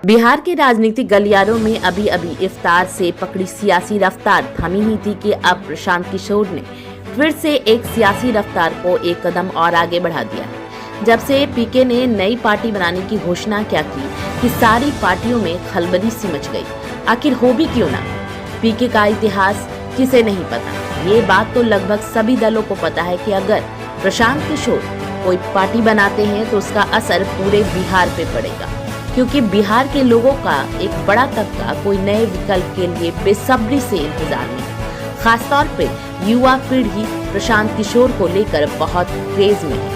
बिहार के राजनीतिक गलियारों में अभी अभी इफ्तार से पकड़ी सियासी रफ्तार थमी ही थी कि अब प्रशांत किशोर ने फिर से एक सियासी रफ्तार को एक कदम और आगे बढ़ा दिया है। जब से पीके ने नई पार्टी बनाने की घोषणा क्या की कि सारी पार्टियों में खलबली सी मच गई। आखिर हो भी क्यों ना, पीके का इतिहास किसे नहीं पता। ये बात तो लगभग सभी दलों को पता है कि अगर प्रशांत किशोर कोई पार्टी बनाते हैं तो उसका असर पूरे बिहार पे पड़ेगा, क्योंकि बिहार के लोगों का एक बड़ा तबका कोई नए विकल्प के लिए बेसब्री से इंतजार में है। खासतौर पे युवा पीढ़ी प्रशांत किशोर को लेकर बहुत क्रेज में है।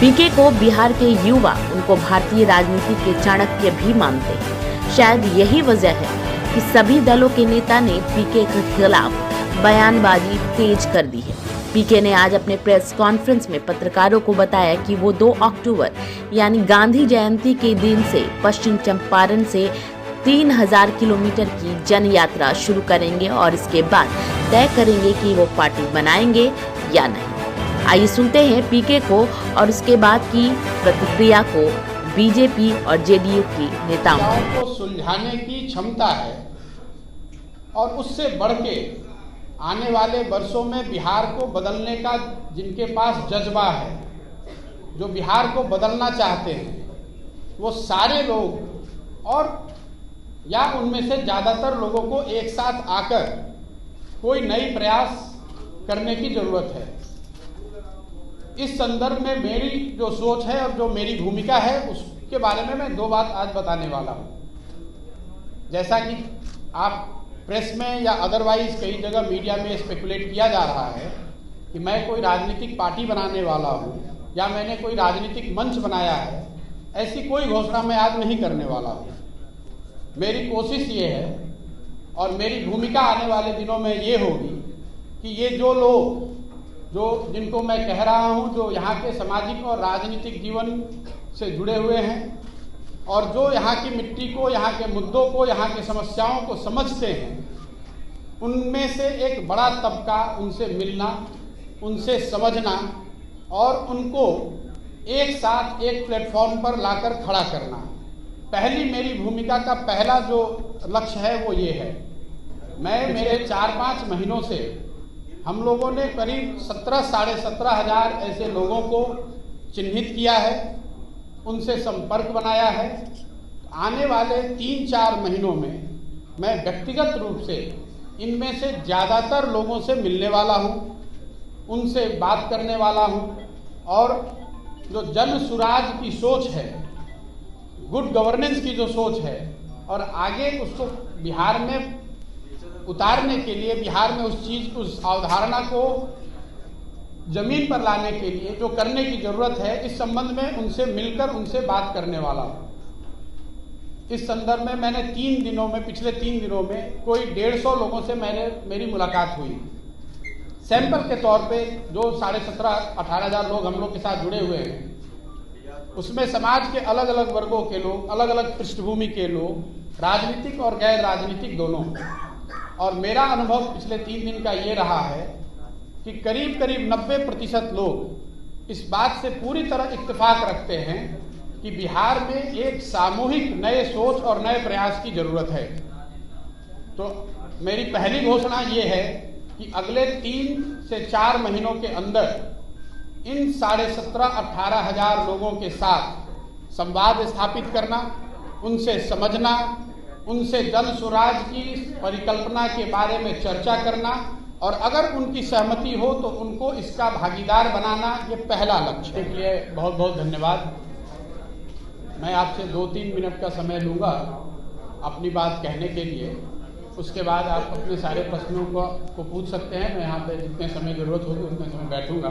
पीके को बिहार के युवा उनको भारतीय राजनीति के चाणक्य भी मानते हैं। शायद यही वजह है कि सभी दलों के नेता ने पीके के खिलाफ बयानबाजी तेज कर दी है। पीके ने आज अपने प्रेस कॉन्फ्रेंस में पत्रकारों को बताया कि वो 2 अक्टूबर यानी गांधी जयंती के दिन से पश्चिम चंपारण से 3000 किलोमीटर की जन यात्रा शुरू करेंगे और इसके बाद तय करेंगे कि वो पार्टी बनाएंगे या नहीं। आइए सुनते हैं पीके को और उसके बाद की प्रतिक्रिया को बीजेपी और जेडीयू की नेताओं को सुलझाने की क्षमता है और उससे बढ़ के आने वाले वर्षों में बिहार को बदलने का जिनके पास जज्बा है, जो बिहार को बदलना चाहते हैं, वो सारे लोग और या उनमें से ज़्यादातर लोगों को एक साथ आकर कोई नई प्रयास करने की ज़रूरत है। इस संदर्भ में मेरी जो सोच है और जो मेरी भूमिका है उसके बारे में मैं 2 बात आज बताने वाला हूँ। जैसा कि आप प्रेस में या अदरवाइज कई जगह मीडिया में स्पेकुलेट किया जा रहा है कि मैं कोई राजनीतिक पार्टी बनाने वाला हूँ या मैंने कोई राजनीतिक मंच बनाया है, ऐसी कोई घोषणा मैं आज नहीं करने वाला हूँ। मेरी कोशिश ये है और मेरी भूमिका आने वाले दिनों में ये होगी कि ये जो लोग जिनको मैं कह रहा हूँ, जो यहाँ के सामाजिक और राजनीतिक जीवन से जुड़े हुए हैं और जो यहाँ की मिट्टी को, यहाँ के मुद्दों को, यहाँ के समस्याओं को समझते हैं, उनमें से एक बड़ा तबका उनसे मिलना, उनसे समझना और उनको एक साथ एक प्लेटफॉर्म पर लाकर खड़ा करना। पहली मेरी भूमिका का पहला जो लक्ष्य है वो ये है। मैं मेरे 4-5 महीनों से हम लोगों ने करीब 17,500 हज़ार ऐसे लोगों को चिन्हित किया है, उनसे संपर्क बनाया है। आने वाले 3-4 महीनों में मैं व्यक्तिगत रूप से इनमें से ज़्यादातर लोगों से मिलने वाला हूँ, उनसे बात करने वाला हूँ और जो जन सुराज की सोच है, गुड गवर्नेंस की जो सोच है और आगे उसको बिहार में उतारने के लिए, बिहार में उस अवधारणा को जमीन पर लाने के लिए जो करने की जरूरत है, इस संबंध में उनसे मिलकर उनसे बात करने वाला हूँ। इस संदर्भ में मैंने पिछले 3 दिनों में कोई 150 लोगों से मेरी मुलाकात हुई। सैंपल के तौर पे जो 17,500-18 हज़ार लोग हम लोग के साथ जुड़े हुए हैं, उसमें समाज के अलग अलग वर्गों के लोग, अलग अलग पृष्ठभूमि के लोग, राजनीतिक और गैर राजनीतिक दोनों। और मेरा अनुभव पिछले 3 दिन का ये रहा है कि करीब 90% लोग इस बात से पूरी तरह इत्तेफाक रखते हैं कि बिहार में एक सामूहिक नए सोच और नए प्रयास की जरूरत है। तो मेरी पहली घोषणा ये है कि अगले 3 से 4 महीनों के अंदर इन 17,500-18 हज़ार लोगों के साथ संवाद स्थापित करना, उनसे समझना, उनसे जन सुराज की परिकल्पना के बारे में चर्चा करना और अगर उनकी सहमति हो तो उनको इसका भागीदार बनाना, ये पहला लक्ष्य। के लिए बहुत बहुत धन्यवाद। मैं आपसे 2-3 मिनट का समय लूँगा अपनी बात कहने के लिए। उसके बाद आप अपने सारे प्रश्नों को पूछ सकते हैं। मैं यहाँ पे जितने समय ज़रूरत होगी उतने समय बैठूँगा।